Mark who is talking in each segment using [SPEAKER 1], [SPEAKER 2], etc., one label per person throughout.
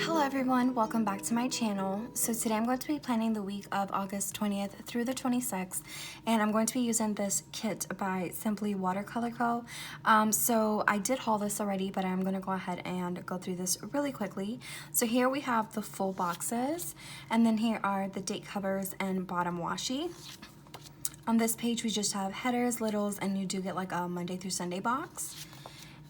[SPEAKER 1] Hello everyone, welcome back to my channel. So today I'm going to be planning the week of August 20th through the 26th, and I'm going to be using this kit by Simply Watercolor Co. So I did haul this already, but I'm going to go ahead and go through this really quickly. So here we have the full boxes, and then here are the date covers and bottom washi. On this page we just have headers, littles, and you do get like a Monday through Sunday box.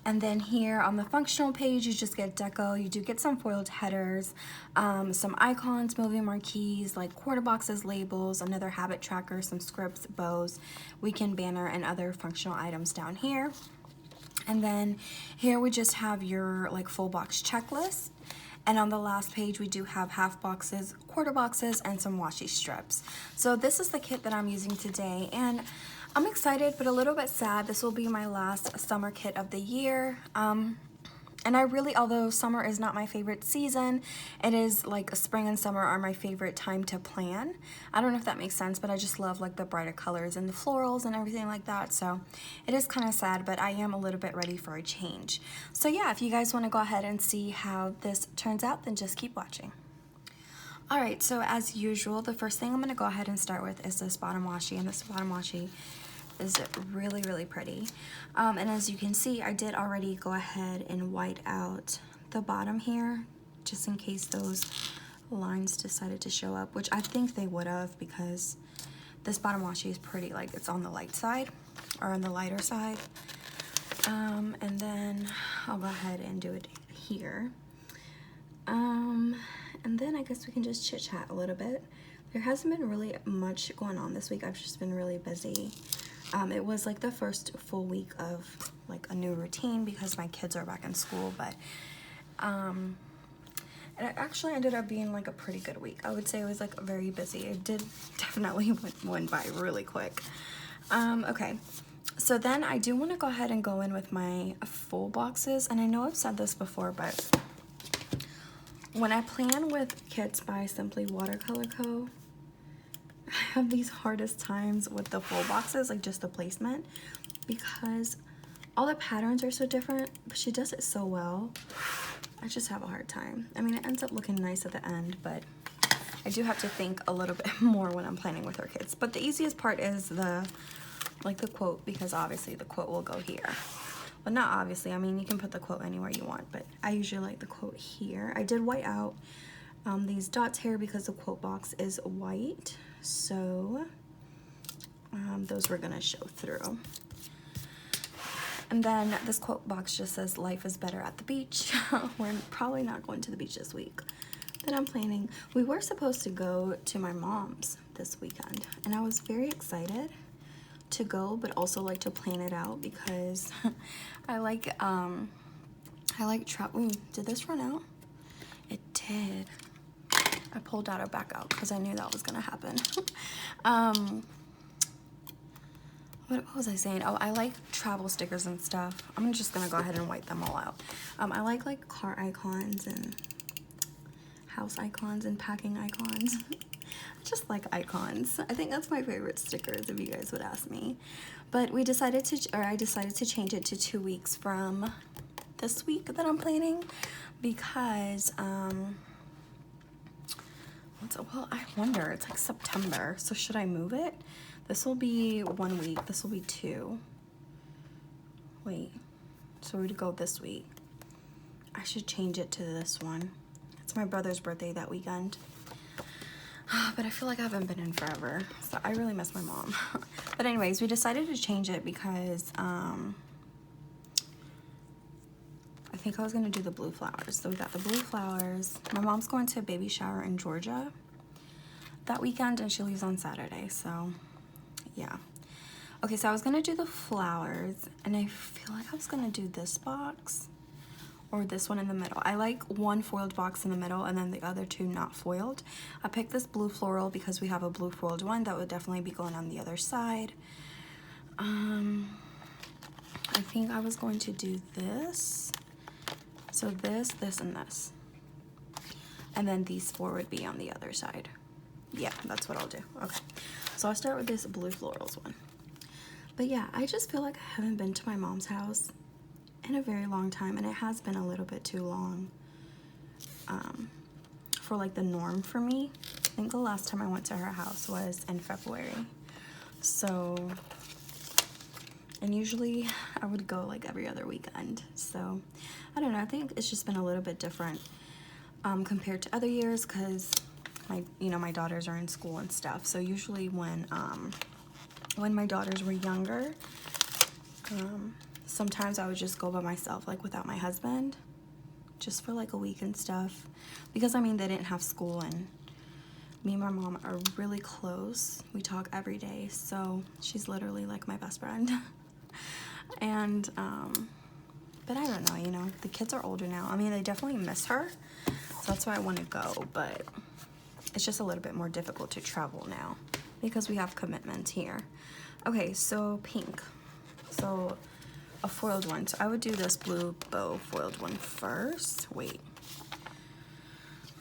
[SPEAKER 1] And then here on the functional page, you just get deco. You do get some foiled headers, some icons, moving marquees, like quarter boxes, labels, another habit tracker, some scripts, bows, weekend banner, and other functional items down here. And then here we just have your like full box checklist. And on the last page, we do have half boxes, quarter boxes, and some washi strips. So this is the kit that I'm using today, and I'm excited but a little bit sad. This will be my last summer kit of the year. And I really, although summer is not my favorite season, it is like spring and summer are my favorite time to plan. I don't know if that makes sense, but I just love like the brighter colors and the florals and everything like that. So it is kind of sad, but I am a little bit ready for a change. So yeah, if you guys want to go ahead and see how this turns out, then just keep watching. Alright, so as usual, the first thing I'm going to go ahead and start with is this bottom washi, and this bottom washi is really pretty. And as you can see, I did already go ahead and white out the bottom here, just in case those lines decided to show up, which I think they would have, because this bottom washi is pretty, like it's on the light side, or on the lighter side. And then I'll go ahead and do it here. And then I guess we can just chit chat a little bit. There hasn't been really much going on this week. I've just been really busy. It was like the first full week of like a new routine because my kids are back in school, but it actually ended up being like a pretty good week. I would say it was like very busy. It did definitely went by really quick. Okay, so then I do want to go ahead and go in with my full boxes, and I know I've said this before, but when I plan with kits by Simply Watercolor Co., I have these hardest times with the full boxes, like just the placement, because all the patterns are so different, but she does it so well. I just have a hard time. I mean, it ends up looking nice at the end, but I do have to think a little bit more when I'm planning with her kits. But the easiest part is the quote, because obviously the quote will go here. Well, not obviously, I mean, you can put the quote anywhere you want, but I usually like the quote here. I did white out these dots here because the quote box is white, so those were gonna show through. And then this quote box just says, "Life is better at the beach." We're probably not going to the beach this week, but I'm planning. We were supposed to go to my mom's this weekend, and I was very excited to go, but also like to plan it out because I like travel. Did this run out? It did. I pulled data back out because I knew that was gonna happen. What was I saying? Oh, I like travel stickers and stuff. I'm just gonna go ahead and white them all out. I like car icons and house icons and packing icons. I just like icons. I think that's my favorite stickers, if you guys would ask me. But we decided to, or I decided to change it to 2 weeks from this week that I'm planning, because well, I wonder, it's like September, so should I move it? This will be 1 week, this will be 2. Wait, so we'd go this week. I should change it to this one. It's my brother's birthday that weekend. But I feel like I haven't been in forever, so I really miss my mom. But anyways, we decided to change it because I think I was gonna do the blue flowers. So we got the blue flowers. My mom's going to a baby shower in Georgia that weekend, and she leaves on Saturday, so yeah. Okay, so I was gonna do the flowers, and I feel like I was gonna do this box or this one in the middle. I like one foiled box in the middle and then the other two not foiled. I picked this blue floral because we have a blue foiled one that would definitely be going on the other side. I think I was going to do this. So this, and this. And then these 4 would be on the other side. Yeah, that's what I'll do. Okay, so I'll start with this blue florals one. But yeah, I just feel like I haven't been to my mom's house in a very long time, and it has been a little bit too long. for like the norm for me. I think the last time I went to her house was in February. So, and usually I would go like every other weekend. So I don't know, I think it's just been a little bit different compared to other years because my daughters are in school and stuff. So usually when my daughters were younger, sometimes I would just go by myself, like without my husband, just for like a week and stuff. Because I mean, they didn't have school, and me and my mom are really close. We talk every day, so she's literally like my best friend. And but I don't know, you know, the kids are older now. I mean, they definitely miss her, so that's why I want to go, but it's just a little bit more difficult to travel now because we have commitments here. Okay, so pink. So a foiled one. So I would do this blue bow foiled one first. Wait.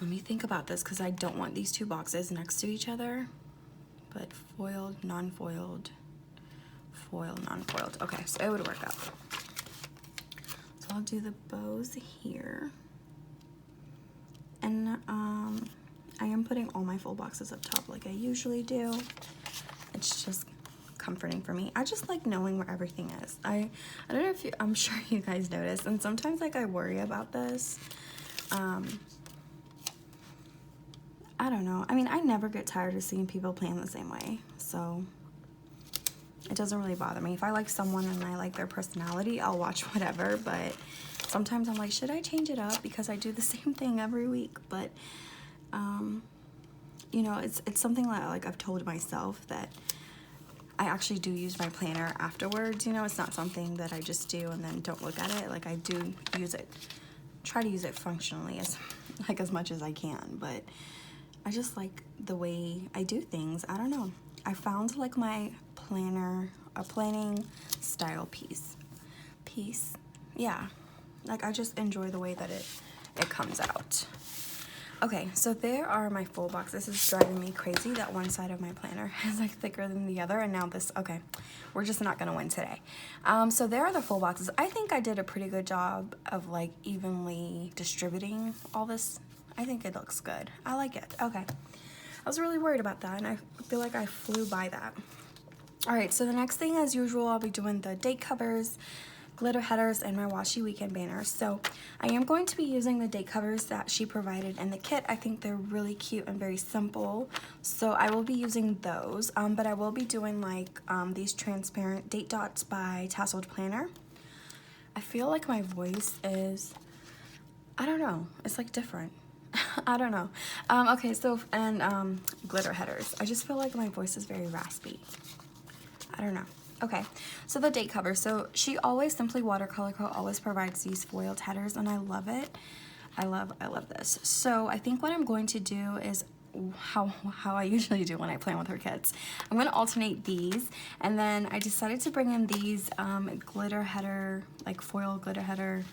[SPEAKER 1] Let me think about this because I don't want these two boxes next to each other. But foiled, non-foiled, foil, non-foiled. Okay, so it would work out. So I'll do the bows here. And I am putting all my full boxes up top like I usually do. It's just comforting for me. I just like knowing where everything is. I don't know if you, I'm sure you guys notice, and sometimes like I worry about this. I don't know. I mean, I never get tired of seeing people playing the same way, so it doesn't really bother me. If I like someone and I like their personality, I'll watch whatever, but sometimes I'm like, should I change it up because I do the same thing every week? But you know, it's something that like I've told myself that I actually do use my planner afterwards. You know, it's not something that I just do and then don't look at it. Like I do use it, try to use it functionally as much as I can, but I just like the way I do things. I don't know. I found like my planner, a planning style piece. Yeah. Like I just enjoy the way that it comes out. Okay, so there are my full box. This is driving me crazy that one side of my planner is like thicker than the other, and now this, okay, we're just not gonna win today. So there are the full boxes. I think I did a pretty good job of like evenly distributing all this. I think it looks good. I like it. Okay, I was really worried about that, and I feel like I flew by that. All right, so the next thing, as usual, I'll be doing the date covers, glitter headers, and my washi weekend banners. So I am going to be using the date covers that she provided in the kit. I think they're really cute and very simple, so I will be using those, but I will be doing like these transparent date dots by Tasseled Planner. I feel like my voice is, I don't know, it's like different. I don't know. Okay, so, and glitter headers. I just feel like my voice is very raspy. I don't know. Okay, so the date cover. So she always, Simply Watercolor Co. always provides these foiled headers, and I love it. I love this. So I think what I'm going to do is how I usually do when I plan with her kids. I'm going to alternate these, and then I decided to bring in these glitter header, like foil glitter header,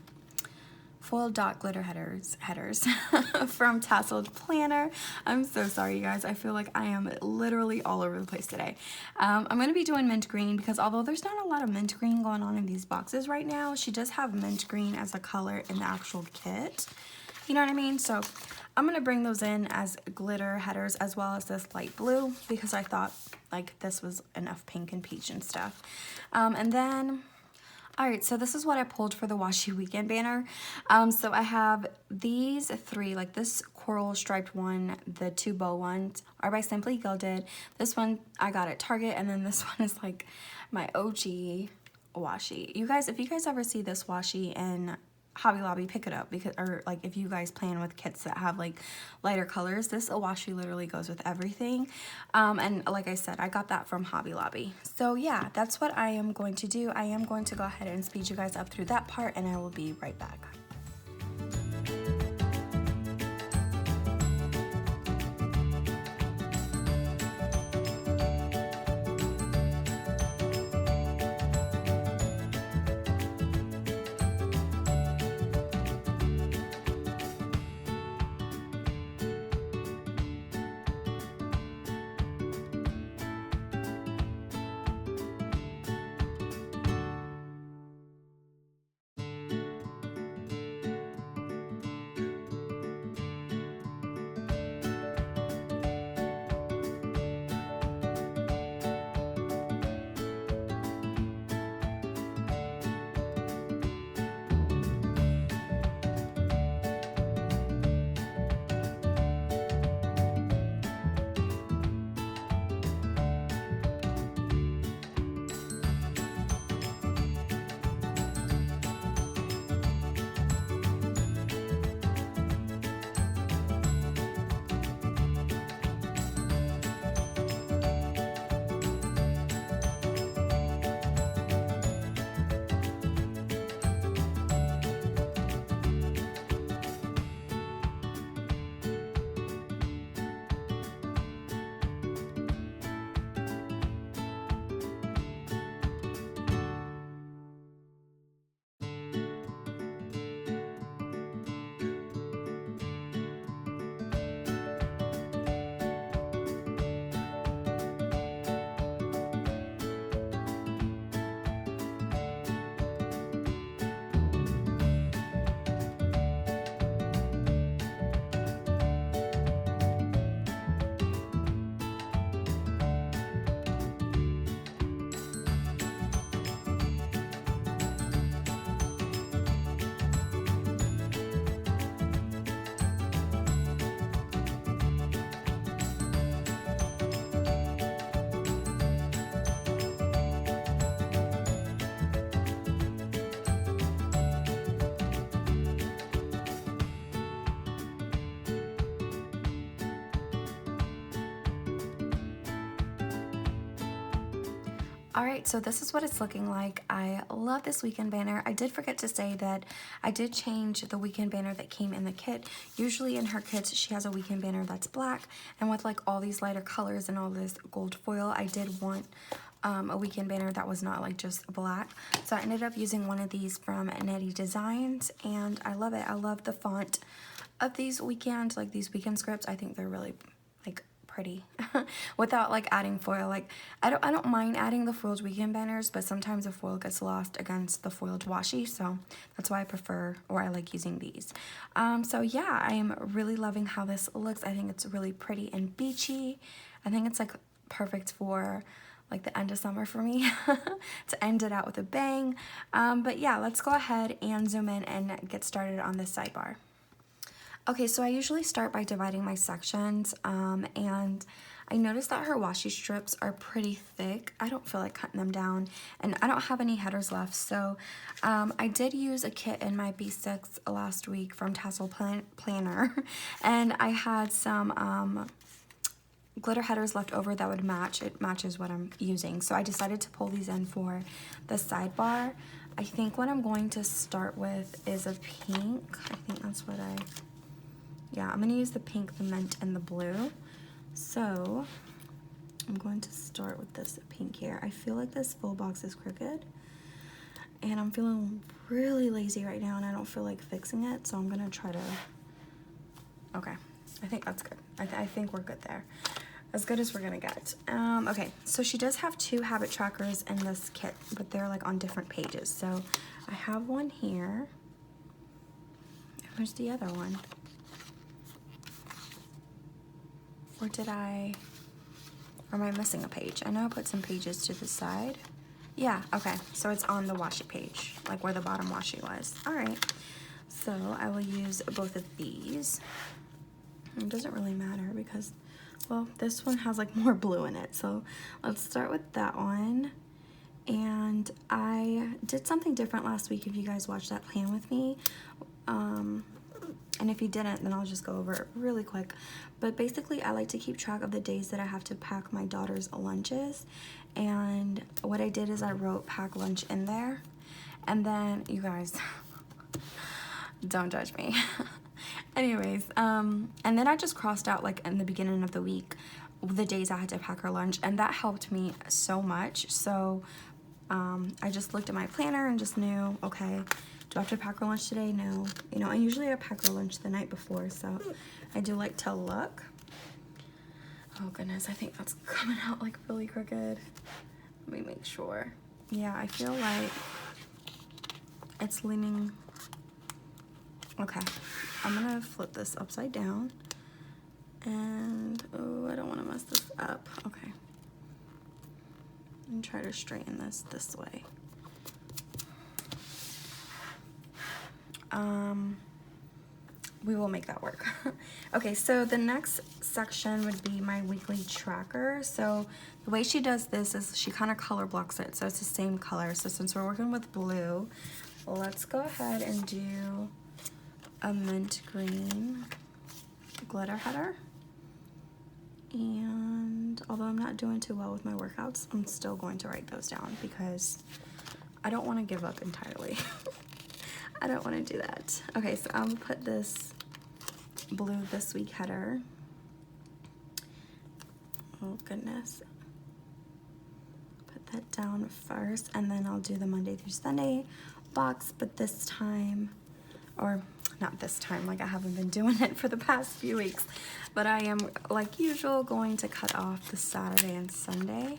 [SPEAKER 1] foil dot glitter headers from Tasseled Planner. I'm so sorry, you guys. I feel like I am literally all over the place today. I'm going to be doing mint green because although there's not a lot of mint green going on in these boxes right now, she does have mint green as a color in the actual kit. You know what I mean? So I'm going to bring those in as glitter headers as well as this light blue because I thought like this was enough pink and peach and stuff. And then alright, so this is what I pulled for the washi weekend banner. So I have these three, like this coral striped one, the two bow ones are by Simply Gilded. This one I got at Target, and then this one is like my OG washi. You guys, if you guys ever see this washi in Hobby Lobby, pick it up, because, or like if you guys plan with kits that have like lighter colors, this washi literally goes with everything. And like I said, I got that from Hobby Lobby. So yeah, that's what I am going to do. I am going to go ahead and speed you guys up through that part, and I will be right back. Alright, so this is what it's looking like. I love this weekend banner. I did forget to say that I did change the weekend banner that came in the kit. Usually in her kits, she has a weekend banner that's black, and with like all these lighter colors and all this gold foil, I did want a weekend banner that was not like just black. So I ended up using one of these from Netty Designs, and I love it. I love the font of these weekend, like these weekend scripts. I think they're really like pretty without like adding foil. Like I don't mind adding the foiled weekend banners, but sometimes the foil gets lost against the foiled washi, so that's why I prefer, or I like using these. So yeah, I am really loving how this looks. I think it's really pretty and beachy. I think it's like perfect for like the end of summer for me to end it out with a bang. But yeah, let's go ahead and zoom in and get started on this sidebar. Okay, so I usually start by dividing my sections, and I noticed that her washi strips are pretty thick. I don't feel like cutting them down, and I don't have any headers left, so I did use a kit in my B6 last week from Tassel Planner, and I had some glitter headers left over that would match. It matches what I'm using, so I decided to pull these in for the sidebar. I think what I'm going to start with is a pink. I think that's what yeah, I'm gonna use the pink, the mint, and the blue. So I'm going to start with this pink here. I feel like this full box is crooked, and I'm feeling really lazy right now, and I don't feel like fixing it, so I'm gonna try to, okay, I think that's good. I think we're good there. As good as we're gonna get. Okay, so she does have 2 habit trackers in this kit, but they're like on different pages. So I have one here. Where's the other one? Or am I missing a page? I know I put some pages to the side. Yeah, okay, so it's on the washi page, like where the bottom washi was. All right, so I will use both of these. It doesn't really matter because, well, this one has like more blue in it. So let's start with that one. And I did something different last week if you guys watched that plan with me. And if you didn't, then I'll just go over it really quick. But basically, I like to keep track of the days that I have to pack my daughter's lunches. And what I did is I wrote pack lunch in there. And then, you guys, don't judge me. Anyways, and then I just crossed out like in the beginning of the week the days I had to pack her lunch, and that helped me so much. So I just looked at my planner and just knew, okay, do I have to pack her lunch today? No. You know, and usually I pack her lunch the night before, so I do like to look. Oh goodness, I think that's coming out like really crooked. Let me make sure. Yeah, I feel like it's leaning. Okay, I'm gonna flip this upside down. And, oh, I don't wanna mess this up. Okay. And try to straighten this way. We will make that work. Okay, so the next section would be my weekly tracker. So the way she does this is she kind of color blocks it, so it's the same color. So since we're working with blue, let's go ahead and do a mint green glitter header. And although I'm not doing too well with my workouts, I'm still going to write those down because I don't want to give up entirely. I don't want to do that. Okay, so I'm gonna put this blue this week header. Oh goodness. Put that down first, and then I'll do the Monday through Sunday box, but this time, or not this time, like I haven't been doing it for the past few weeks, but I am, like usual, going to cut off the Saturday and Sunday.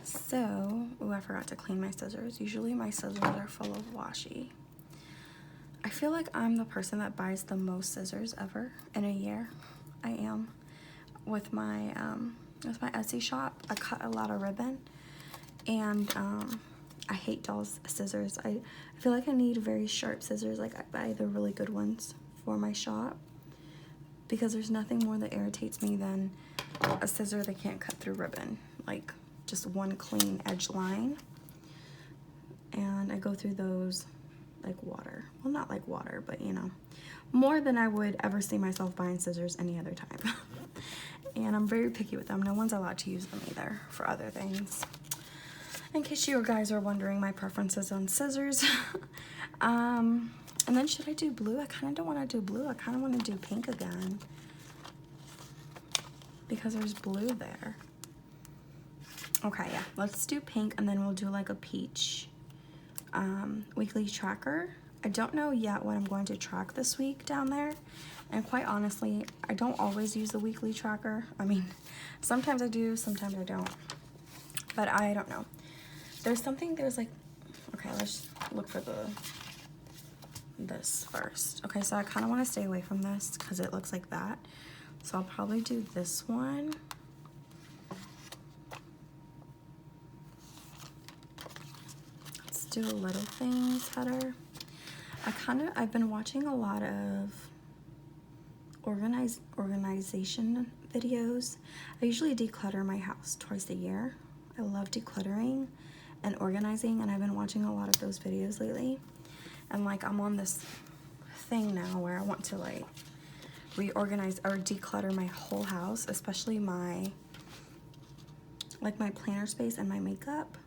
[SPEAKER 1] So, oh, I forgot to clean my scissors. Usually my scissors are full of washi. I feel like I'm the person that buys the most scissors ever in a year. I am. With my Etsy shop, I cut a lot of ribbon, and I hate doll's scissors. I feel like I need very sharp scissors. Like I buy the really good ones for my shop because there's nothing more that irritates me than a scissor that can't cut through ribbon. Like just one clean edge line, and I go through those like water. Well, not like water, but you know, more than I would ever see myself buying scissors any other time. And I'm very picky with them. No one's allowed to use them either for other things. In case you guys are wondering my preferences on scissors. And then should I do blue? I kind of don't want to do blue. I kind of want to do pink again, because there's blue there. Okay, yeah, let's do pink, and then we'll do like a peach weekly tracker. I don't know yet what I'm going to track this week down there, and quite honestly, I don't always use the weekly tracker. I mean, sometimes I do, sometimes I don't, but I don't know. There's like, okay, let's look for this first. Okay, so I kind of want to stay away from this because it looks like that, so I'll probably do this one. Let's do a little things header. I've been watching a lot of organization videos. I usually declutter my house twice a year. I love decluttering and organizing, and I've been watching a lot of those videos lately. And like, I'm on this thing now where I want to like reorganize or declutter my whole house, especially my planner space and my makeup.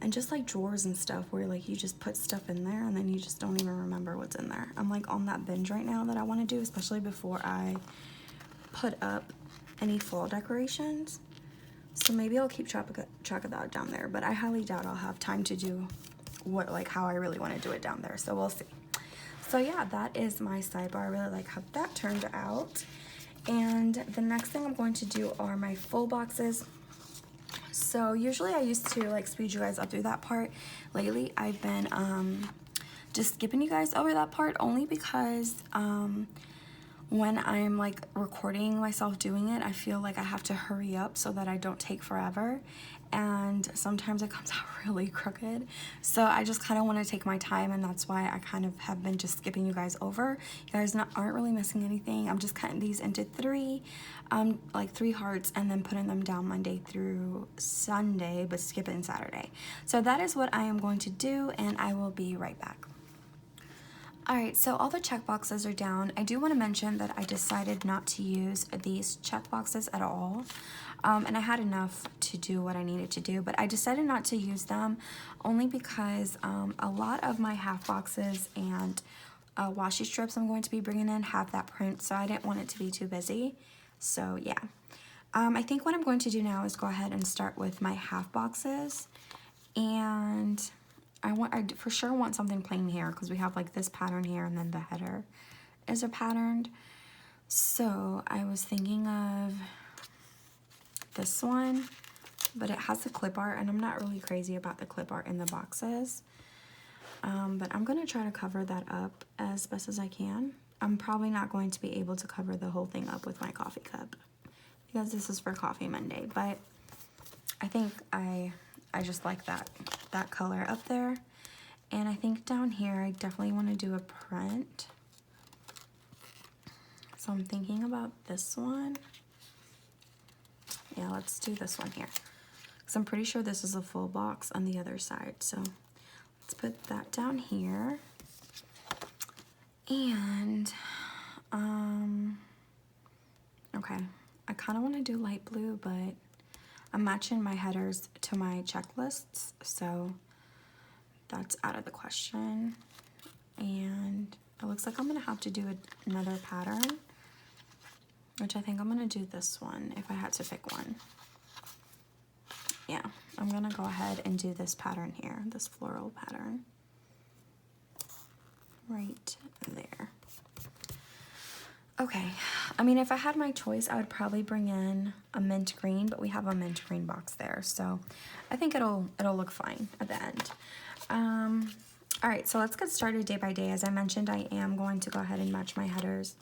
[SPEAKER 1] And just like drawers and stuff where like you just put stuff in there and then you just don't even remember what's in there. I'm like on that binge right now that I want to do, especially before I put up any fall decorations. So maybe I'll keep track of that down there, but I highly doubt I'll have time to do how I really want to do it down there. So we'll see. So yeah, that is my sidebar. I really like how that turned out. And the next thing I'm going to do are my full boxes. So usually I used to like speed you guys up through that part. Lately I've been just skipping you guys over that part, only because when I'm like recording myself doing it, I feel like I have to hurry up so that I don't take forever, and sometimes it comes out really crooked. So I just kind of want to take my time, and that's why I kind of have been just skipping you guys over. You guys aren't really missing anything. I'm just cutting these into three hearts and then putting them down Monday through Sunday, but skipping Saturday. So that is what I am going to do, and I will be right back. Alright, so all the check boxes are down. I do want to mention that I decided not to use these check boxes at all. And I had enough to do what I needed to do, but I decided not to use them only because a lot of my half boxes and washi strips I'm going to be bringing in have that print, so I didn't want it to be too busy. So yeah. I think what I'm going to do now is go ahead and start with my half boxes, and I for sure want something plain here because we have like this pattern here, and then the header is a patterned. So I was thinking of this one, but it has the clip art, and I'm not really crazy about the clip art in the boxes. But I'm gonna try to cover that up as best as I can. I'm probably not going to be able to cover the whole thing up with my coffee cup because this is for Coffee Monday, but I think I just like that color up there. And I think down here I definitely want to do a print. So I'm thinking about this one. Yeah, let's do this one here, because I'm pretty sure this is a full box on the other side. So let's put that down here. And okay, I kind of want to do light blue, but I'm matching my headers to my checklists, so that's out of the question. And it looks like I'm gonna have to do another pattern, which I think I'm gonna do this one if I had to pick one. Yeah, I'm gonna go ahead and do this pattern here, this floral pattern right there. Okay, I mean, if I had my choice, I would probably bring in a mint green, but we have a mint green box there, so I think it'll look fine at the end. All right, so let's get started day by day. As I mentioned, I am going to go ahead and match my headers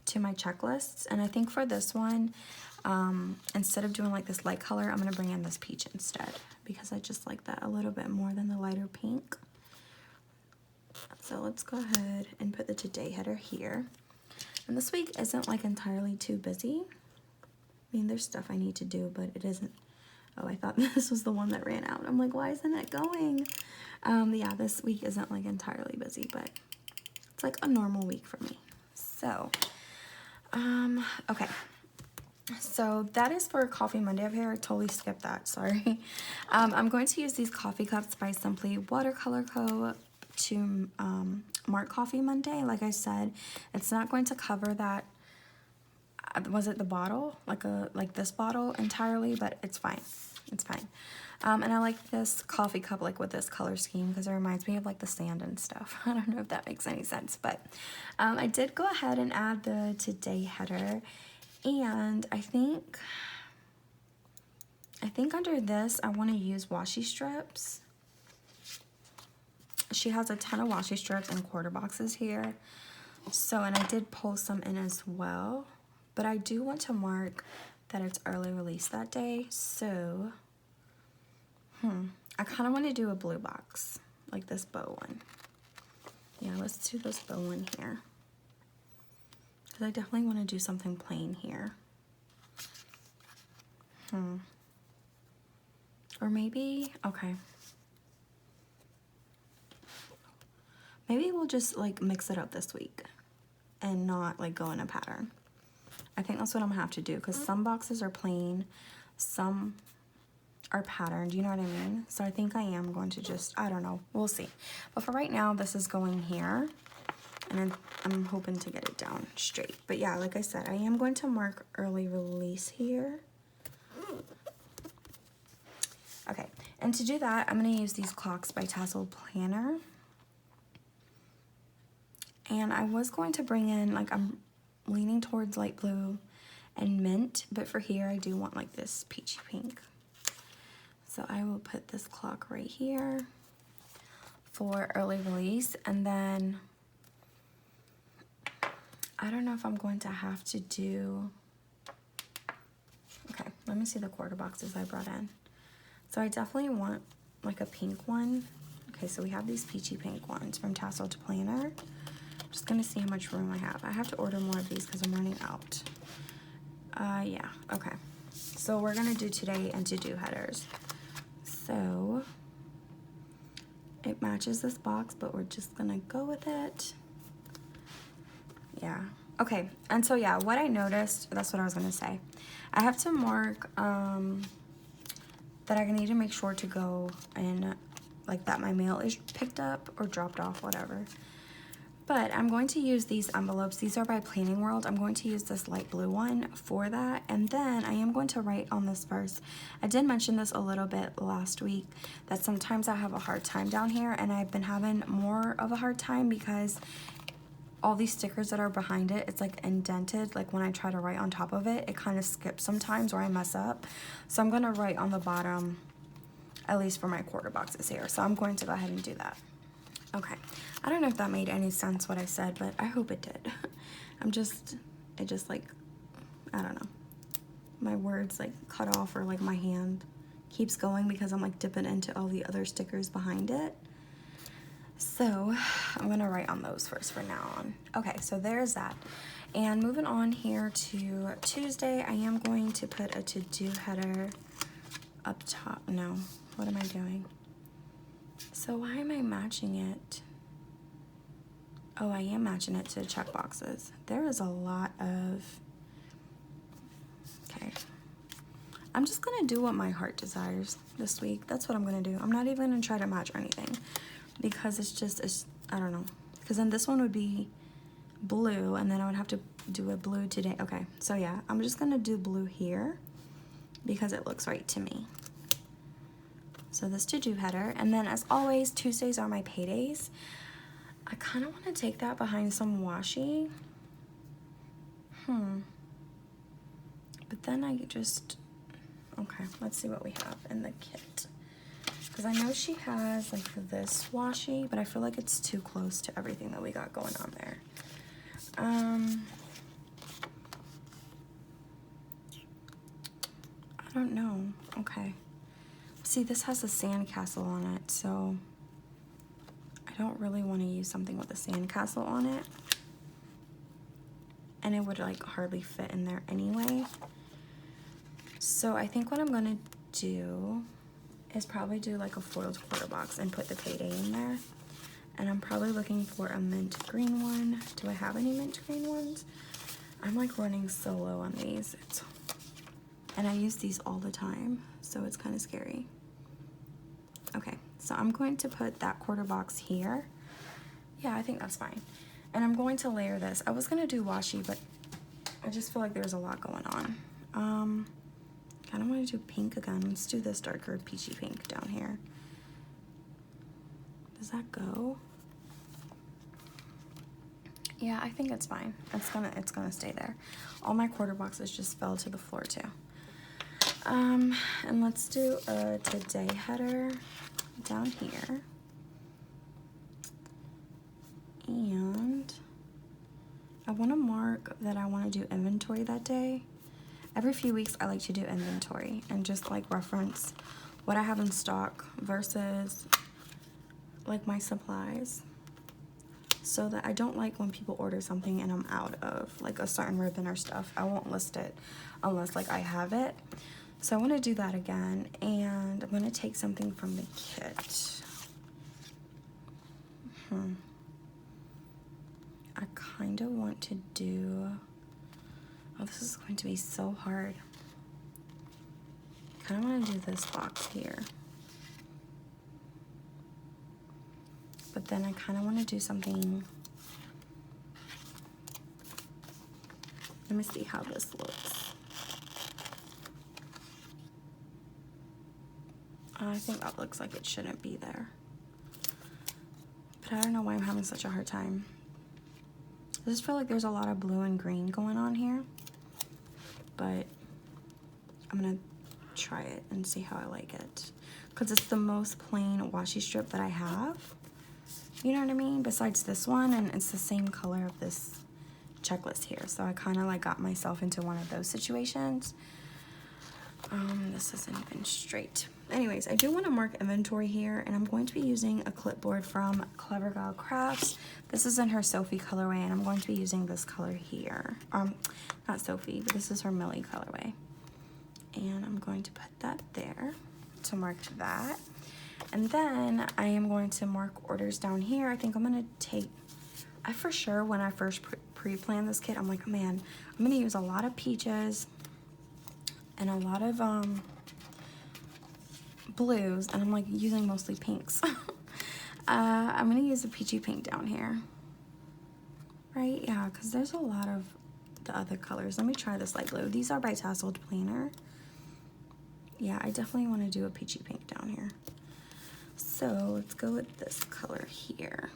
[SPEAKER 1] to my checklists, and I think for this one, instead of doing like this light color, I'm gonna bring in this peach instead, because I just like that a little bit more than the lighter pink. So let's go ahead and put the today header here. And this week isn't like entirely too busy. I mean, there's stuff I need to do, but it isn't. Oh, I thought this was the one that ran out. I'm like, why isn't it going? Yeah, this week isn't like entirely busy, but it's like a normal week for me. So, okay. So that is for Coffee Monday up here. I totally skipped that, sorry. I'm going to use these coffee cups by Simply Watercolor Co. to mark Coffee Monday. Like I said, it's not going to cover that, was it the bottle? Like this bottle entirely, but it's fine. It's fine. And I like this coffee cup like with this color scheme because it reminds me of like the sand and stuff. I don't know if that makes any sense, but I did go ahead and add the today header. And I think under this, I want to use washi strips. She has a ton of washi strips and quarter boxes here. So, and I did pull some in as well. But I do want to mark that it's early release that day. So, I kind of want to do a blue box, like this bow one. Yeah, let's do this bow one here. Because I definitely want to do something plain here. Or maybe, okay. Maybe we'll just like mix it up this week and not like go in a pattern. I think that's what I'm gonna have to do because some boxes are plain, some are patterned, you know what I mean? So I think I am going to just, I don't know, we'll see. But for right now, this is going here. And I'm hoping to get it down straight. But yeah, like I said, I am going to mark early release here. Okay, and to do that, I'm going to use these clocks by Tassel Planner. And I was going to bring in, like, I'm leaning towards light blue and mint. But for here, I do want, like, this peachy pink. So I will put this clock right here for early release. And then I don't know if I'm going to have to do, okay, let me see the quarter boxes I brought in. So I definitely want like a pink one. Okay, so we have these peachy pink ones from Tassel to Planner. Just gonna see how much room I have. I have to order more of these because I'm running out. Yeah, okay. So we're gonna do today and to do headers. So it matches this box, but we're just gonna go with it. Yeah, okay, and so yeah, what I noticed, that's what I was gonna say. I have to mark that I need to make sure to go and like that my mail is picked up or dropped off, whatever. But I'm going to use these envelopes. These are by Planning World. I'm going to use this light blue one for that. And then I am going to write on this first. I did mention this a little bit last week, that sometimes I have a hard time down here, and I've been having more of a hard time because all these stickers that are behind it, it's like indented. Like when I try to write on top of it, it kind of skips sometimes or I mess up. So I'm gonna write on the bottom, at least for my quarter boxes here. So I'm going to go ahead and do that. Okay, I don't know if that made any sense what I said, but I hope it did. It just like, I don't know. My words like cut off, or like my hand keeps going because I'm like dipping into all the other stickers behind it. So I'm gonna write on those first for now on. Okay, so there's that. And moving on here to Tuesday, I am going to put a to-do header up top. No, what am I doing? So why am I matching it? Oh, I am matching it to check boxes. There is a lot of, okay. I'm just gonna do what my heart desires this week. That's what I'm gonna do. I'm not even gonna try to match anything because it's I don't know. Because then this one would be blue and then I would have to do a blue today. Okay, so yeah, I'm just gonna do blue here because it looks right to me. So this to-do header, and then as always, Tuesdays are my paydays. I kind of want to take that behind some washi. But then I just, okay, let's see what we have in the kit. Because I know she has like this washi, but I feel like it's too close to everything that we got going on there. I don't know. Okay. See, this has a sandcastle on it, so I don't really want to use something with a sandcastle on it. And it would like hardly fit in there anyway. So I think what I'm gonna do is probably do like a foiled quarter box and put the payday in there. And I'm probably looking for a mint green one. Do I have any mint green ones? I'm like running so low on these. It's and I use these all the time, so it's kind of scary. Okay, so I'm going to put that quarter box here. Yeah, I think that's fine. And I'm going to layer this. I was gonna do washi, but I just feel like there's a lot going on. I don't want to do pink again. Let's do this darker peachy pink down here. Does that go? Yeah, I think it's fine. It's gonna stay there. All my quarter boxes just fell to the floor too. And let's do a today header down here. And I want to mark that I want to do inventory that day. Every few weeks I like to do inventory and just like reference what I have in stock versus like my supplies, so that I don't like when people order something and I'm out of like a certain ribbon or stuff. I won't list it unless like I have it. So I want to do that again, and I'm going to take something from the kit. I kind of want to do, oh, this is going to be so hard. I kind of want to do this box here. But then I kind of want to do something. Let me see how this looks. I think that looks like it shouldn't be there. But I don't know why I'm having such a hard time. I just feel like there's a lot of blue and green going on here. But I'm going to try it and see how I like it. Because it's the most plain washi strip that I have. You know what I mean? Besides this one, and it's the same color of this checklist here. So I kind of like got myself into one of those situations. This isn't even straight. Anyways, I do want to mark inventory here, and I'm going to be using a clipboard from Clever Gal Crafts. This is in her Sophie colorway, and I'm going to be using this color here. Not Sophie, but this is her Millie colorway. And I'm going to put that there to mark that. And then I am going to mark orders down here. I think I'm going to take, for sure when I first pre-planned this kit, I'm like, man, I'm going to use a lot of peaches and a lot of blues, and I'm like using mostly pinks. I'm going to use a peachy pink down here. Right? Yeah, because there's a lot of the other colors. Let me try this light blue. These are by Tasseled Planner. Yeah, I definitely want to do a peachy pink down here. So let's go with this color here.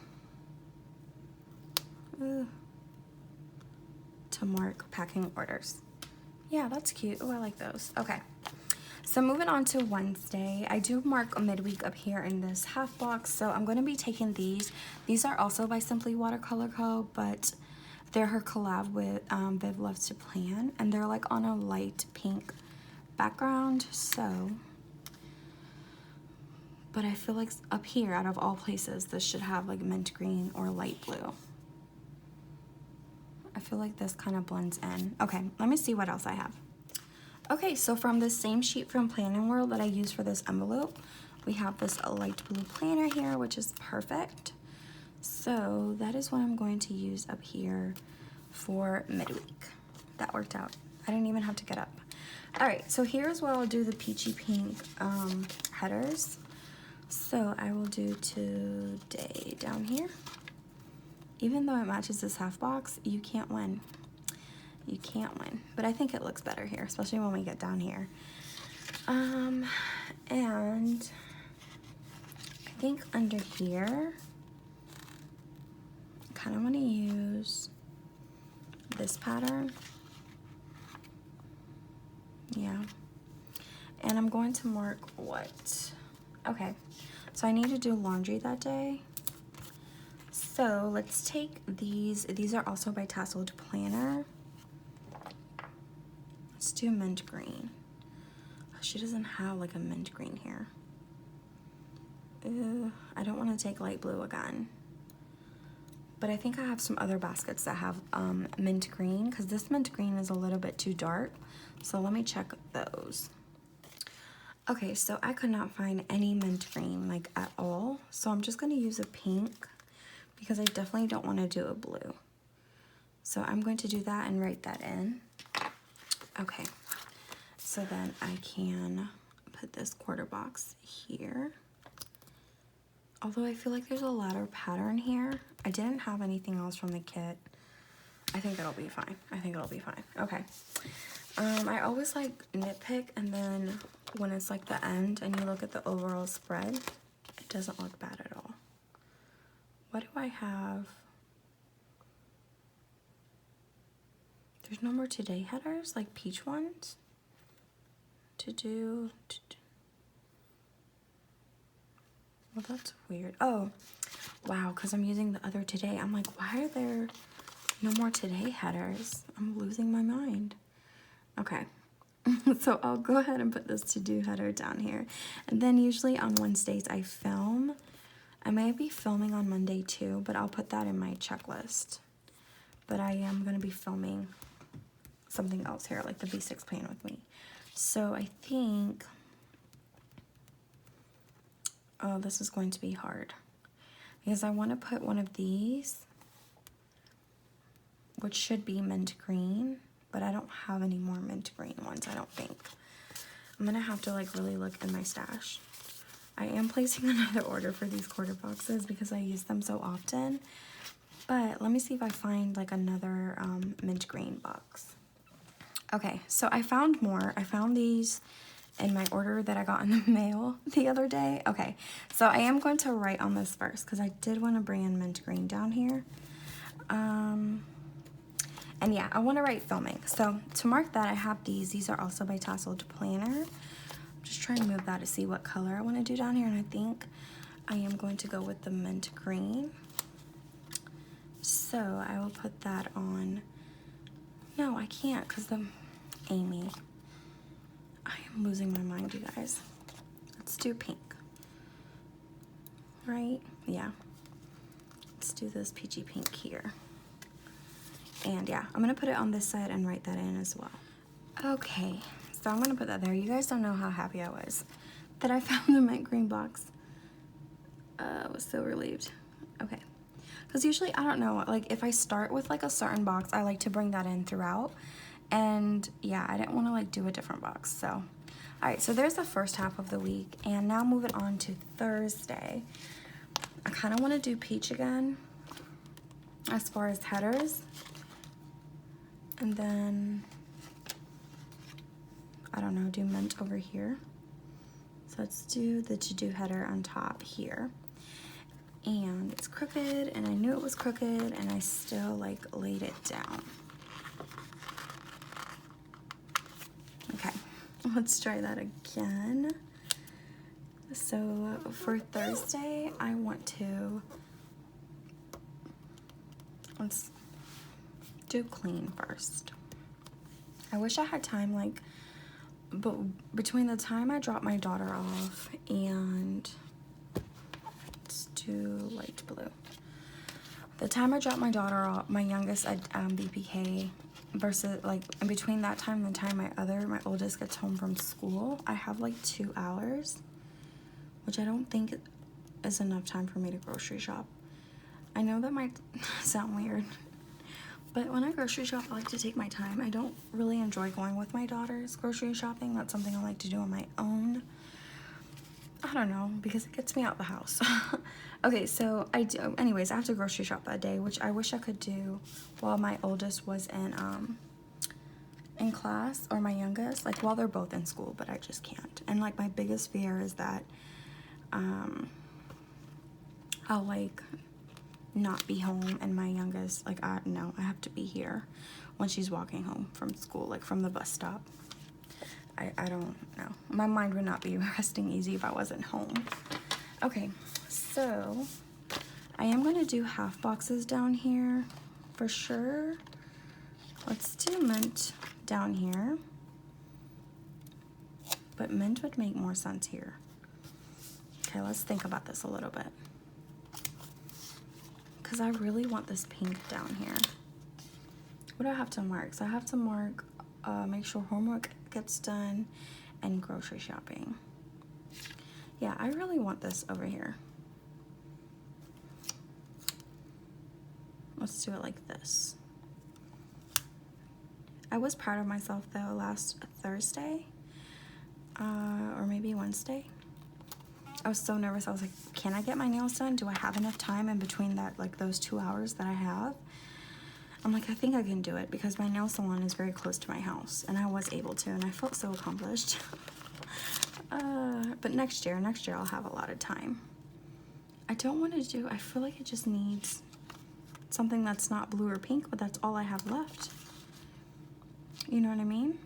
[SPEAKER 1] To mark packing orders. Yeah, that's cute. Oh, I like those. Okay. So moving on to Wednesday, I do mark a midweek up here in this half box. So I'm going to be taking these. These are also by Simply Watercolor Co., but they're her collab with Viv Loves to Plan, and they're like on a light pink background. So, but I feel like up here, out of all places, this should have like mint green or light blue. I feel like this kind of blends in. Okay, let me see what else I have. Okay, so from the same sheet from Planning World that I used for this envelope, we have this light blue planner here, which is perfect. So that is what I'm going to use up here for midweek. That worked out. I didn't even have to get up. All right, so here's where I'll do the peachy pink headers. So I will do today down here. Even though it matches this half box, you can't win. You can't win. But I think it looks better here, especially when we get down here. And I think under here, I kind of want to use this pattern. Yeah. And I'm going to mark what? Okay. So I need to do laundry that day. So let's take these. These are also by Tasseled Planner. Let's do mint green. Oh, she doesn't have like a mint green here. I don't want to take light blue again. But I think I have some other baskets that have mint green, because this mint green is a little bit too dark. So let me check those. Okay, so I could not find any mint green like at all. So I'm just going to use a pink, because I definitely don't want to do a blue. So I'm going to do that and write that in. Okay, so then I can put this quarter box here. Although I feel like there's a ladder pattern here. I didn't have anything else from the kit. I think it'll be fine. I think it'll be fine. Okay. I always like nitpick, and then when it's like the end and you look at the overall spread, it doesn't look bad at all. What do I have? There's no more today headers, like peach ones. Well, that's weird. Oh, wow, because I'm using the other today. I'm like, why are there no more today headers? I'm losing my mind. Okay. So I'll go ahead and put this to-do header down here. And then usually on Wednesdays I film. I may be filming on Monday too, but I'll put that in my checklist. But I am going to be filming something else here, like the basics plan with me. So I think, oh, this is going to be hard. Because I want to put one of these, which should be mint green, but I don't have any more mint green ones, I don't think. I'm going to have to like really look in my stash. I am placing another order for these quarter boxes because I use them so often. But let me see if I find like another mint green box. Okay, so I found more. I found these in my order that I got in the mail the other day. Okay, so I am going to write on this first because I did want to bring in mint green down here. And yeah, I want to write filming. So to mark that, I have these. These are also by Tasseled Planner. I'm just trying to move that to see what color I want to do down here. And I think I am going to go with the mint green. So I will put that on. No, I can't because the Amy. I am losing my mind, you guys. Let's do pink. Right? Yeah. Let's do this peachy pink here. And yeah, I'm gonna put it on this side and write that in as well. Okay, so I'm gonna put that there. You guys don't know how happy I was that I found the mint green box. I was so relieved. Okay, because usually, I don't know, like if I start with like a certain box, I like to bring that in throughout. And yeah, I didn't want to like do a different box, so. All right, so there's the first half of the week, and now moving on to Thursday. I kind of want to do peach again as far as headers. And then, I don't know, do mint over here. So let's do the to-do header on top here. And it's crooked, and I knew it was crooked, and I still like laid it down. Okay, let's try that again. So for Thursday, I want to, let's do clean first. I wish I had time, like, but between the time I drop my daughter off and let's do light blue. The time I drop my daughter off, my youngest at BPK, versus like in between that time and the time my oldest gets home from school, I have like 2 hours, which I don't think is enough time for me to grocery shop. I know that might sound weird, but when I grocery shop, I like to take my time. I don't really enjoy going with my daughters grocery shopping. That's something I like to do on my own. I don't know, because it gets me out the house. Okay, so I do. Anyways, I have to grocery shop that day, which I wish I could do while my oldest was in class, or my youngest, like while they're both in school, but I just can't. And like my biggest fear is that I'll like not be home, and my youngest, like, no, I have to be here when she's walking home from school, like from the bus stop. I don't know. My mind would not be resting easy if I wasn't home. Okay, so I am going to do half boxes down here for sure. Let's do mint down here. But mint would make more sense here. Okay, let's think about this a little bit. Because I really want this pink down here. What do I have to mark? So I have to mark, make sure homework gets done and grocery shopping. Yeah, I really want this over here. Let's do it like this. I was proud of myself though last Thursday or maybe Wednesday. I was so nervous. I was like, can I get my nails done? Do I have enough time in between that, like those 2 hours that I have? I'm like, I think I can do it because my nail salon is very close to my house, and I was able to, and I felt so accomplished. But next year I'll have a lot of time. I don't want to do, I feel like it just needs something that's not blue or pink, but that's all I have left. You know what I mean?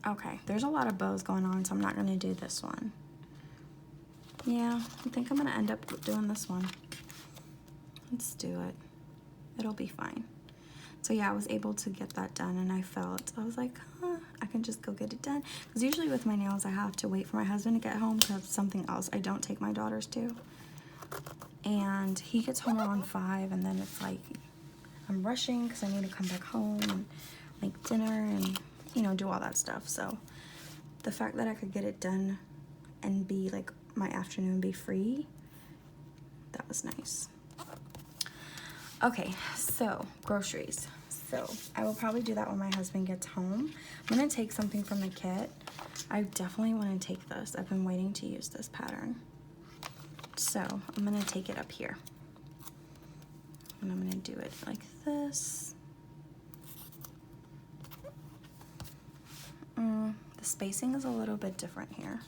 [SPEAKER 1] Okay, there's a lot of bows going on, so I'm not going to do this one. Yeah, I think I'm going to end up doing this one. Let's do it. It'll be fine. So yeah, I was able to get that done, and I was like, I can just go get it done. Because usually with my nails, I have to wait for my husband to get home because something else I don't take my daughters to. And he gets home around 5, and then it's like, I'm rushing because I need to come back home and make dinner and, you know, do all that stuff. So the fact that I could get it done and be like, my afternoon be free, that was nice. Okay, so groceries. So I will probably do that when my husband gets home. I'm gonna take something from the kit. I definitely want to take this. I've been waiting to use this pattern. So I'm gonna take it up here. And I'm gonna do it like this. The spacing is a little bit different here.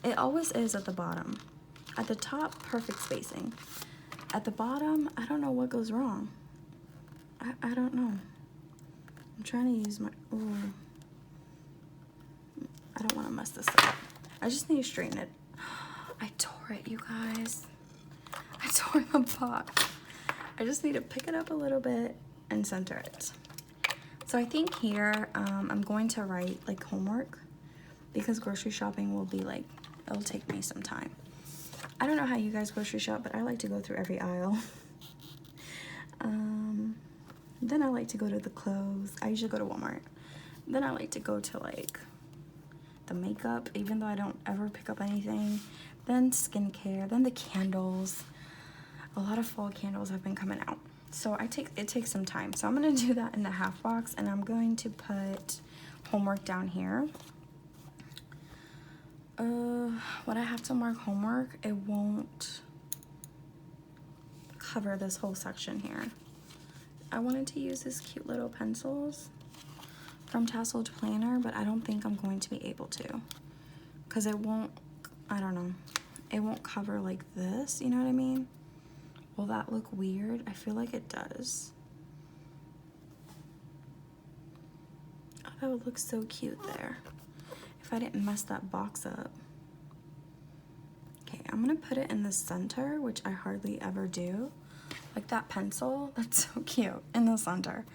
[SPEAKER 1] It always is at the bottom. At the top, perfect spacing. At the bottom, I don't know what goes wrong. I don't know. I'm trying to use my, ooh. I don't want to mess this up. I just need to straighten it. I tore it, you guys. I tore the box. I just need to pick it up a little bit and center it. So I think here, I'm going to write like homework because grocery shopping will be like, it'll take me some time. I don't know how you guys grocery shop, but I like to go through every aisle. Then I like to go to the clothes. I usually go to Walmart. Then I like to go to like the makeup, even though I don't ever pick up anything. Then skincare, then the candles. A lot of fall candles have been coming out. So it takes some time. So I'm gonna do that in the half box, and I'm going to put homework down here. When I have to mark homework, it won't cover this whole section here. I wanted to use these cute little pencils from Tasseled Planner, but I don't think I'm going to be able to, because it won't, I don't know, it won't cover like this, you know what I mean? Will that look weird? I feel like it does. Oh, that would look so cute there if I didn't mess that box up. Okay, I'm gonna put it in the center, which I hardly ever do. Like that pencil, that's so cute in the center.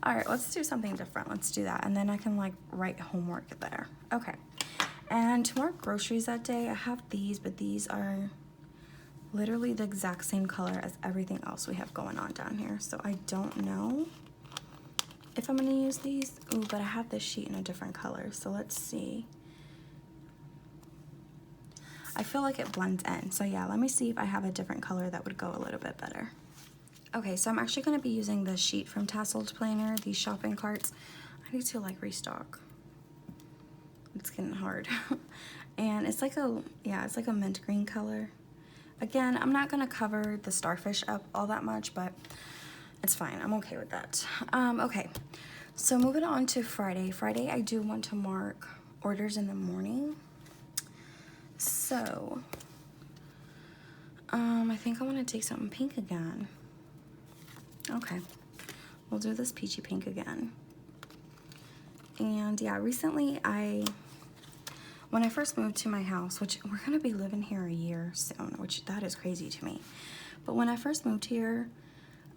[SPEAKER 1] All right, let's do something different. Let's do that, and then I can like write homework there. Okay, and to mark groceries that day, I have these, but these are literally the exact same color as everything else we have going on down here. So I don't know if I'm gonna use these. Ooh, but I have this sheet in a different color, so let's see. I feel like it blends in. So yeah, let me see if I have a different color that would go a little bit better. Okay, so I'm actually gonna be using this sheet from Tasseled Planner, these shopping carts. I need to like restock. It's getting hard. And it's like a, yeah, it's like a mint green color. Again, I'm not gonna cover the starfish up all that much, but it's fine, I'm okay with that. Okay, so moving on to Friday. Friday, I do want to mark orders in the morning. So, I think I wanna take something pink again. Okay, we'll do this peachy pink again. And yeah, recently when I first moved to my house, which we're gonna be living here a year soon, which that is crazy to me. But when I first moved here,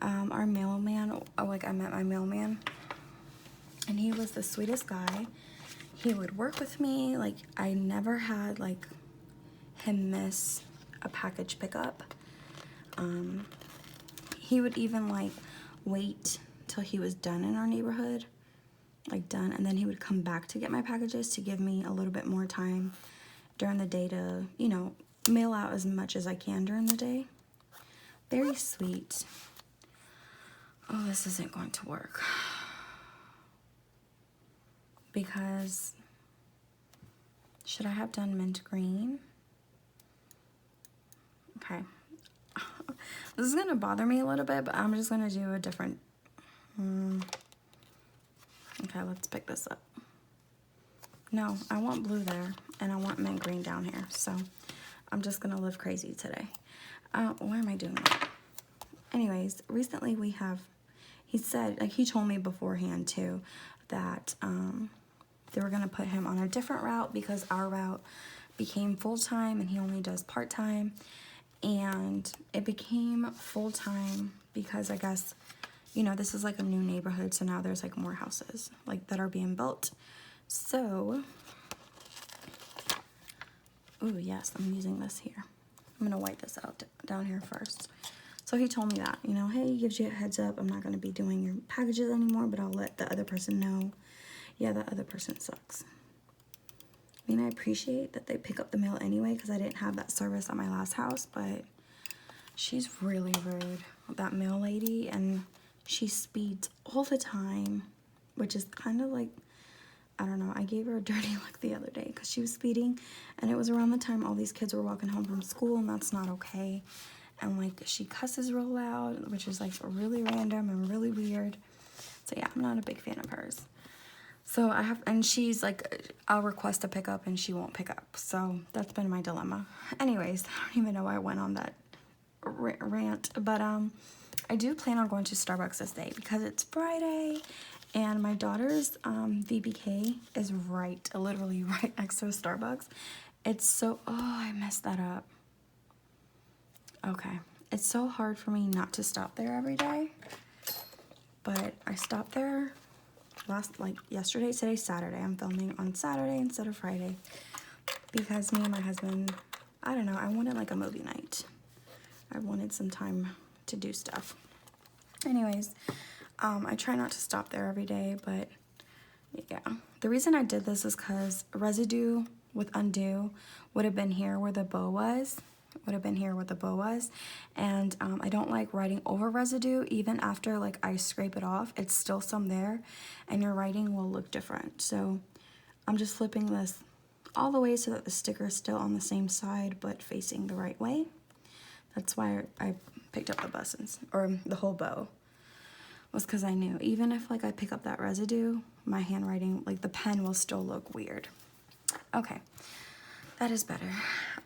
[SPEAKER 1] our mailman, like I met my mailman, and he was the sweetest guy. He would work with me. Like I never had like him miss a package pickup. He would even like wait till he was done in our neighborhood, like done, and then he would come back to get my packages to give me a little bit more time during the day to, you know, mail out as much as I can during the day. Very sweet. Oh, this isn't going to work. because should I have done mint green? Okay. This is gonna bother me a little bit, but I'm just gonna do a different, okay, let's pick this up. No, I want blue there, and I want mint green down here, so I'm just gonna live crazy today. Why am I doing that? Anyways, recently we have, he said, like he told me beforehand too, that they were gonna put him on a different route because our route became full-time and he only does part-time. And it became full-time because I guess, you know, this is like a new neighborhood, so now there's like more houses like that are being built. So, ooh, yes, I'm using this here. I'm gonna wipe this out down here first. So he told me that, you know, hey, he gives you a heads up, I'm not gonna be doing your packages anymore, but I'll let the other person know. Yeah, that other person sucks. I mean, I appreciate that they pick up the mail anyway because I didn't have that service at my last house, but she's really rude, that mail lady, and she speeds all the time, which is kind of like, I don't know, I gave her a dirty look the other day because she was speeding, and it was around the time all these kids were walking home from school, and that's not okay. And like, she cusses real loud, which is like really random and really weird. So yeah, I'm not a big fan of hers. So I have, and she's like, I'll request a pickup and she won't pick up. So that's been my dilemma. Anyways, I don't even know why I went on that rant, but I do plan on going to Starbucks this day because it's Friday and my daughter's VBK is literally right next to a Starbucks. It's so, oh, I messed that up. Okay. It's so hard for me not to stop there every day, but I stopped there yesterday. Today's Saturday. I'm filming on Saturday instead of Friday because me and my husband, I don't know, I wanted like a movie night. I wanted some time to do stuff. Anyways, I try not to stop there every day, but yeah. The reason I did this is because residue with undo would have been here where the bow was. And I don't like writing over residue. Even after like I scrape it off, it's still some there and your writing will look different. So I'm just flipping this all the way so that the sticker is still on the same side but facing the right way. That's why I picked up the buttons, or the whole bow, was because I knew even if like I pick up that residue, my handwriting, like the pen will still look weird. Okay. That is better.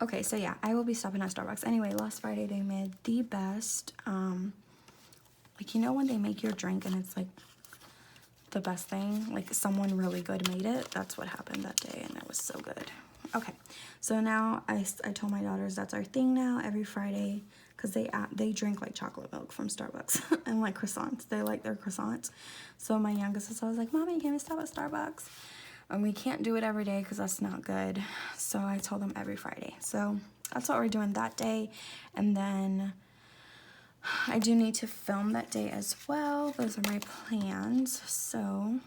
[SPEAKER 1] Okay, so yeah, I will be stopping at Starbucks. Anyway, last Friday they made the best, like, you know when they make your drink and it's like the best thing? Like someone really good made it. That's what happened that day and it was so good. Okay, so now I told my daughters that's our thing now every Friday because they drink like chocolate milk from Starbucks and like croissants. They like their croissants. So my youngest is always like, Mommy, can we stop at Starbucks? And we can't do it every day because that's not good. So I told them every Friday. So that's what we're doing that day. And then I do need to film that day as well. Those are my plans. So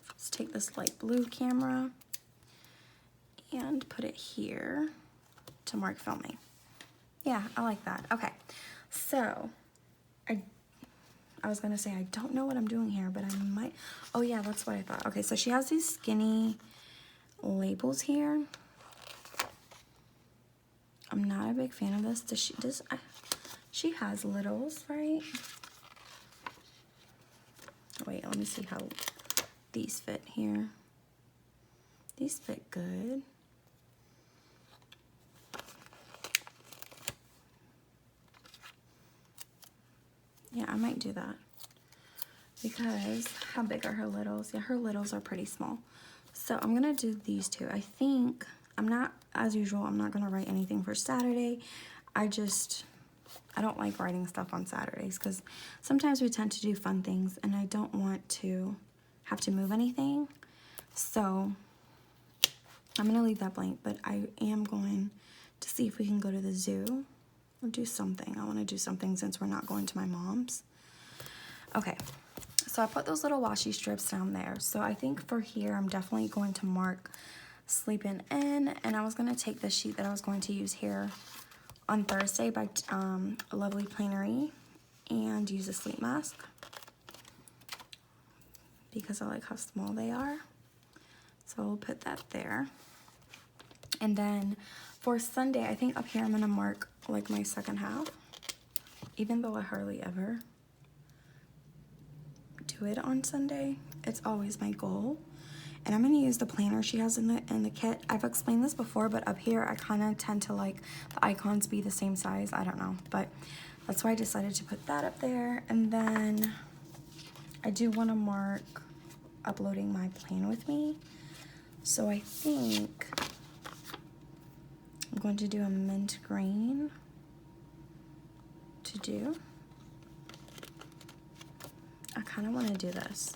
[SPEAKER 1] let's take this light blue camera and put it here to mark filming. Yeah, I like that. Okay, so I was gonna say, I don't know what I'm doing here, but I might, oh yeah, that's what I thought. Okay, so she has these skinny labels here. I'm not a big fan of this. She has littles, right? Wait, let me see how these fit here. These fit good. Yeah, I might do that because how big are her littles? Yeah, her littles are pretty small. So I'm gonna do these two. I think as usual, I'm not gonna write anything for Saturday. I don't like writing stuff on Saturdays because sometimes we tend to do fun things and I don't want to have to move anything. So I'm gonna leave that blank, but I am going to see if we can go to the zoo or do something. I want to do something since we're not going to my mom's. Okay, so I put those little washi strips down there. So I think for here, I'm definitely going to mark sleeping in, and I was going to take the sheet that I was going to use here on Thursday by Lovely Planery and use a sleep mask. because I like how small they are. So we'll put that there. And then for Sunday, I think up here I'm gonna mark like my second half, even though I hardly ever do it on Sunday. It's always my goal. And I'm gonna use the planner she has in the kit. I've explained this before, but up here I kind of tend to like the icons be the same size. I don't know, but that's why I decided to put that up there. And then I do want to mark uploading my plan with me. So I think I'm going to do a mint green to do. I kind of want to do this.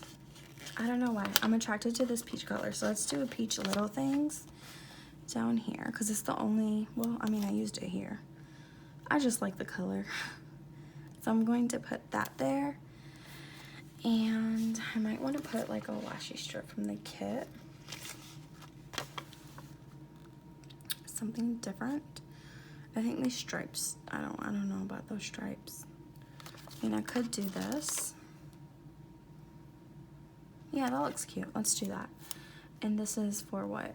[SPEAKER 1] I don't know why. I'm attracted to this peach color. So let's do a peach little things down here because it's the only, well, I mean, I used it here. I just like the color. So I'm going to put that there. And I might want to put like a washi strip from the kit. Something different. I think these stripes, I don't know about those stripes. I mean, I could do this. Yeah, that looks cute. Let's do that. And this is for what?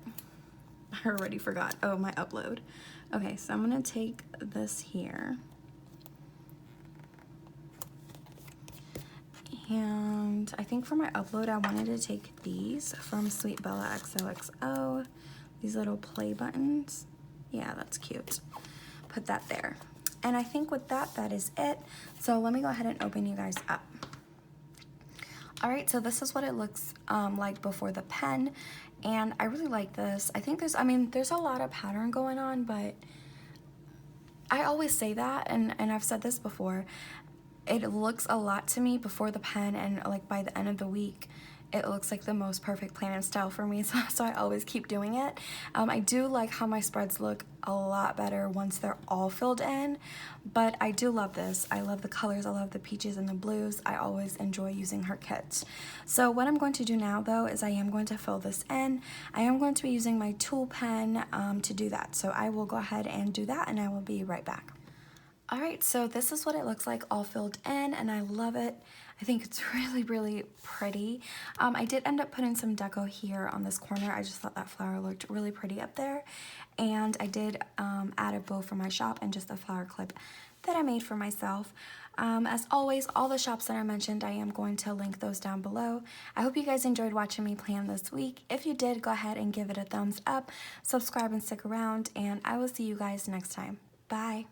[SPEAKER 1] I already forgot. Oh, my upload. Okay, so I'm gonna take this here. And I think for my upload, I wanted to take these from Sweet Bella XOXO. These little play buttons. Yeah, that's cute. Put that there. And I think with that, that is it. So let me go ahead and open you guys up. All right, so this is what it looks like before the pen, and I really like this. I think there's a lot of pattern going on, but I always say that, and I've said this before, it looks a lot to me before the pen, and like by the end of the week, it looks like the most perfect plan and style for me, so I always keep doing it. I do like how my spreads look a lot better once they're all filled in, but I do love this. I love the colors, I love the peaches and the blues. I always enjoy using her kits. So what I'm going to do now though is I am going to fill this in. I am going to be using my tool pen to do that. So I will go ahead and do that and I will be right back. All right, so this is what it looks like all filled in and I love it. I think it's really, really pretty. I did end up putting some deco here on this corner. I just thought that flower looked really pretty up there. And I did add a bow for my shop and just a flower clip that I made for myself. As always, all the shops that I mentioned, I am going to link those down below. I hope you guys enjoyed watching me plan this week. If you did, go ahead and give it a thumbs up, subscribe and stick around, and I will see you guys next time. Bye.